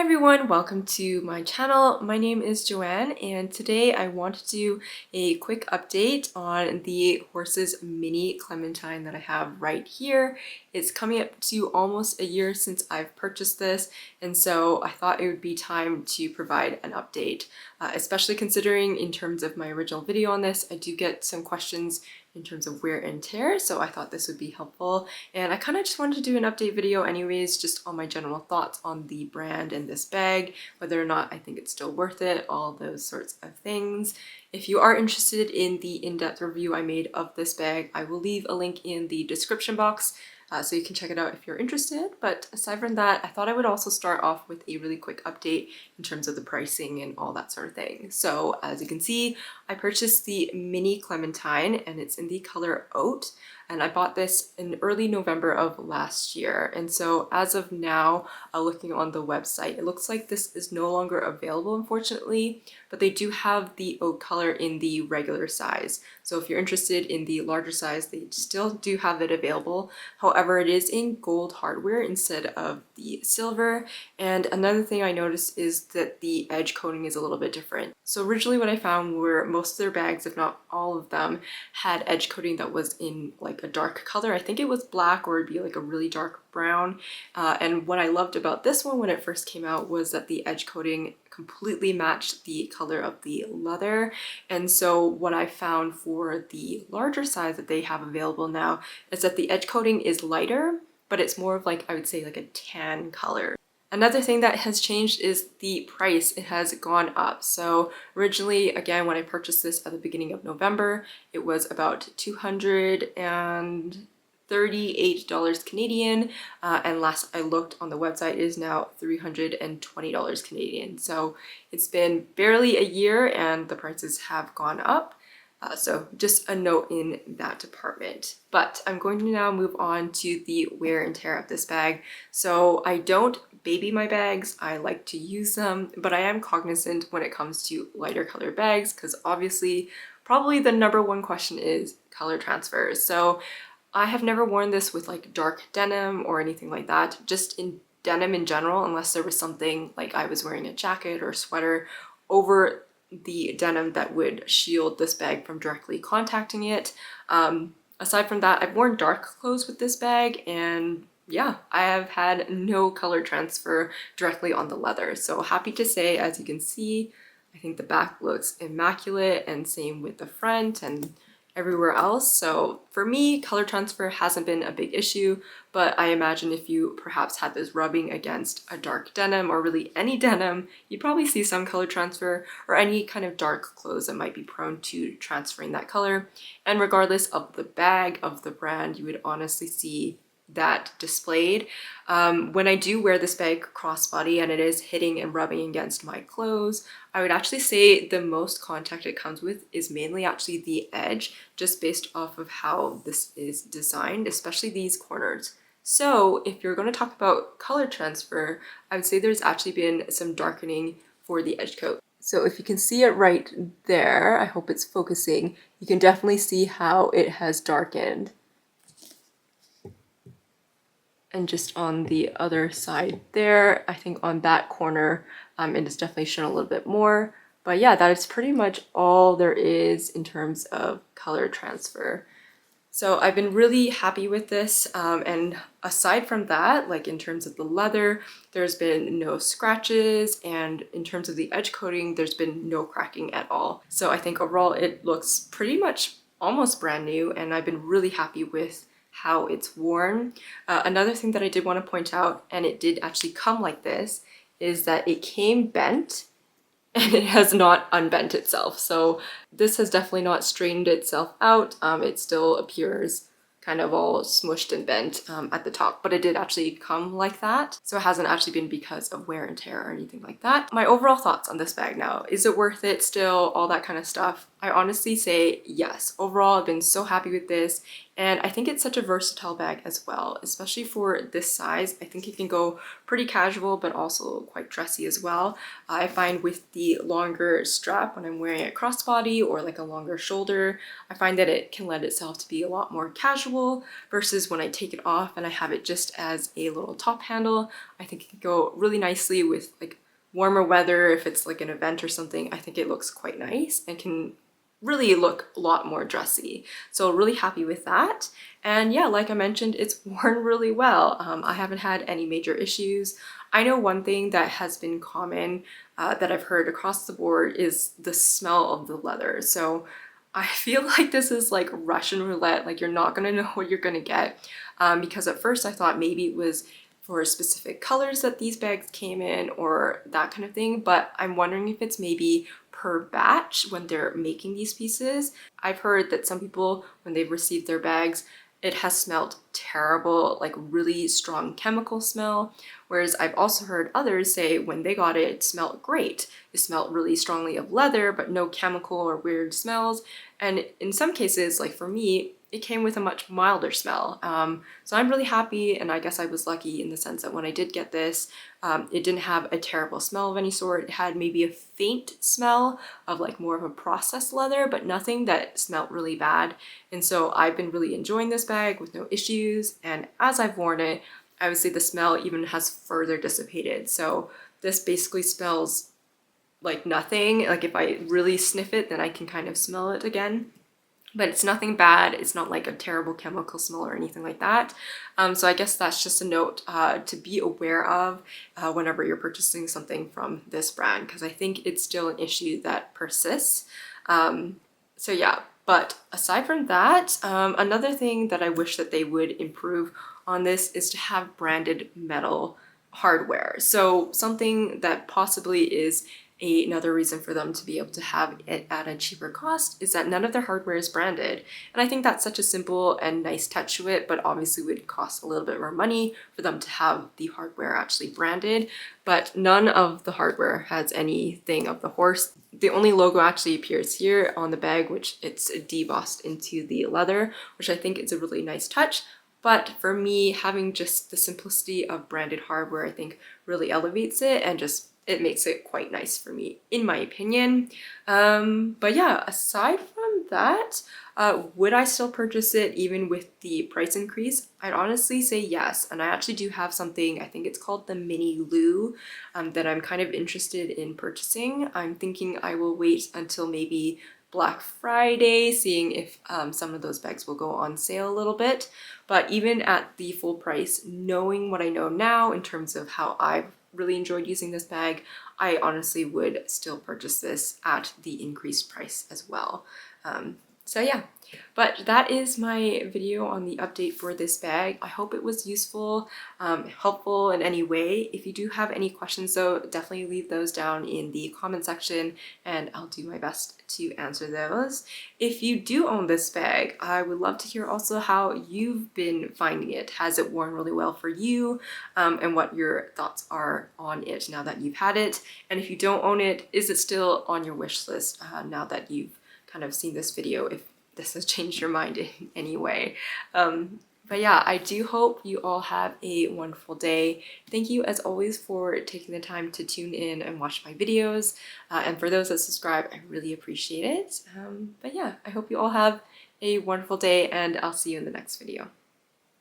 everyone, welcome to my channel. My name is Joanne and today I want to do a quick update on the Horse's Mini Clementine that I have right here. It's coming up to almost a year since I've purchased this, and so I thought it would be time to provide an update, especially considering in terms of my original video on this, I do get some questions in terms of wear and tear, so I thought this would be helpful. And I kind of just wanted to do an update video anyways, just on my general thoughts on the brand and this bag, whether or not I think it's still worth it, all those sorts of things. If you are interested in the in-depth review I made of this bag, I will leave a link in the description box. So you can check it out if you're interested. But aside from that, I thought I would also start off with a really quick update in terms of the pricing and all that sort of thing. So as you can see, I purchased the Mini Clementine and it's in the color Oat. And I bought this in early November of last year. And so as of now, looking on the website, it looks like this is no longer available, unfortunately, but they do have the oat color in the regular size. So if you're interested in the larger size, they still do have it available. However, it is in gold hardware instead of the silver. And another thing I noticed is that the edge coating is a little bit different. So originally what I found were most of their bags, if not all of them, had edge coating that was in like a dark color. I think it was black, or it'd be like a really dark brown. And what I loved about this one when it first came out was that the edge coating completely matched the color of the leather. And so what I found for the larger size that they have available now is that the edge coating is lighter, but it's more of like, I would say like a tan color. Another thing that has changed is the price. It has gone up. So originally, again, when I purchased this at the beginning of November, it was about $238 Canadian, and last I looked on the website, it is now $320 Canadian. So it's been barely a year and the prices have gone up. So just a note in that department. But I'm going to now move on to the wear and tear of this bag. So I don't baby my bags, I like to use them, but I am cognizant when it comes to lighter color bags, because obviously probably the number one question is color transfers. So I have never worn this with like dark denim or anything like that, just in denim in general, unless there was something like I was wearing a jacket or sweater over the denim that would shield this bag from directly contacting it. Aside from that, I've worn dark clothes with this bag, and yeah, I have had no color transfer directly on the leather. So happy to say, as you can see, I think the back looks immaculate, and same with the front and everywhere else. So for me, color transfer hasn't been a big issue, but I imagine if you perhaps had this rubbing against a dark denim or really any denim, you'd probably see some color transfer, or any kind of dark clothes that might be prone to transferring that color. And regardless of the bag, of the brand, you would honestly see that displayed. When I do wear this bag crossbody and it is hitting and rubbing against my clothes, I would actually say the most contact it comes with is mainly actually the edge, just based off of how this is designed, especially these corners. So if you're going to talk about color transfer, I would say there's actually been some darkening for the edge coat. So if you can see it right there, I hope it's focusing, you can definitely see how it has darkened. And just on the other side there, I think on that corner, it is definitely shown a little bit more. But yeah, that is pretty much all there is in terms of color transfer. So I've been really happy with this, and aside from that, like in terms of the leather, there's been no scratches, and in terms of the edge coating, there's been no cracking at all. So I think overall it looks pretty much almost brand new, and I've been really happy with how it's worn. Another thing that I did want to point out, and it did actually come like this, is that it came bent and it has not unbent itself. So this has definitely not straightened itself out. It still appears kind of all smushed and bent at the top, but it did actually come like that. So it hasn't actually been because of wear and tear or anything like that. My overall thoughts on this bag now, is it worth it still, all that kind of stuff. I honestly say yes. Overall, I've been so happy with this, and I think it's such a versatile bag as well, especially for this size. I think it can go pretty casual, but also quite dressy as well. I find with the longer strap when I'm wearing a crossbody or like a longer shoulder, I find that it can lend itself to be a lot more casual versus when I take it off and I have it just as a little top handle. I think it can go really nicely with like warmer weather. If it's like an event or something, I think it looks quite nice and can really look a lot more dressy. So really happy with that. And yeah, like I mentioned, it's worn really well. I haven't had any major issues. I know one thing that has been common that I've heard across the board is the smell of the leather. So I feel like this is like Russian roulette, like you're not gonna know what you're gonna get. Because at first I thought maybe it was for specific colors that these bags came in or that kind of thing, but I'm wondering if it's maybe per batch when they're making these pieces. I've heard that some people, when they've received their bags, it has smelled terrible, like really strong chemical smell. Whereas I've also heard others say when they got it, it smelled great. It smelled really strongly of leather, but no chemical or weird smells. And in some cases, like for me, it came with a much milder smell. So I'm really happy, and I guess I was lucky in the sense that when I did get this, it didn't have a terrible smell of any sort. It had maybe a faint smell of like more of a processed leather, but nothing that smelled really bad. And so I've been really enjoying this bag with no issues. And as I've worn it, I would say the smell even has further dissipated. So this basically smells like nothing. Like if I really sniff it, then I can kind of smell it again. But it's nothing bad. It's not like a terrible chemical smell or anything like that. So I guess that's just a note to be aware of whenever you're purchasing something from this brand, because I think it's still an issue that persists. So yeah, but aside from that, another thing that I wish that they would improve on this is to have branded metal hardware. So something that possibly is another reason for them to be able to have it at a cheaper cost is that none of their hardware is branded. And I think that's such a simple and nice touch to it, but obviously would cost a little bit more money for them to have the hardware actually branded. But none of the hardware has anything of the horse. The only logo actually appears here on the bag, which it's debossed into the leather, which I think is a really nice touch. But for me, having just the simplicity of branded hardware, I think really elevates it and just it makes it quite nice for me, in my opinion. But yeah, aside from that, would I still purchase it even with the price increase? I'd honestly say yes. And I actually do have something, I think it's called the Mini Lou, that I'm kind of interested in purchasing. I'm thinking I will wait until maybe Black Friday, seeing if some of those bags will go on sale a little bit. But even at the full price, knowing what I know now in terms of how I've really enjoyed using this bag, I honestly would still purchase this at the increased price as well. So yeah, but that is my video on the update for this bag. I hope it was useful, helpful in any way. If you do have any questions though, definitely leave those down in the comment section and I'll do my best to answer those. If you do own this bag, I would love to hear also how you've been finding it. Has it worn really well for you? And what your thoughts are on it now that you've had it. And if you don't own it, is it still on your wish list now that you've kind of seen this video, if this has changed your mind in any way. But yeah, I do hope you all have a wonderful day. Thank you as always for taking the time to tune in and watch my videos. And for those that subscribe, I really appreciate it. But yeah, I hope you all have a wonderful day and I'll see you in the next video.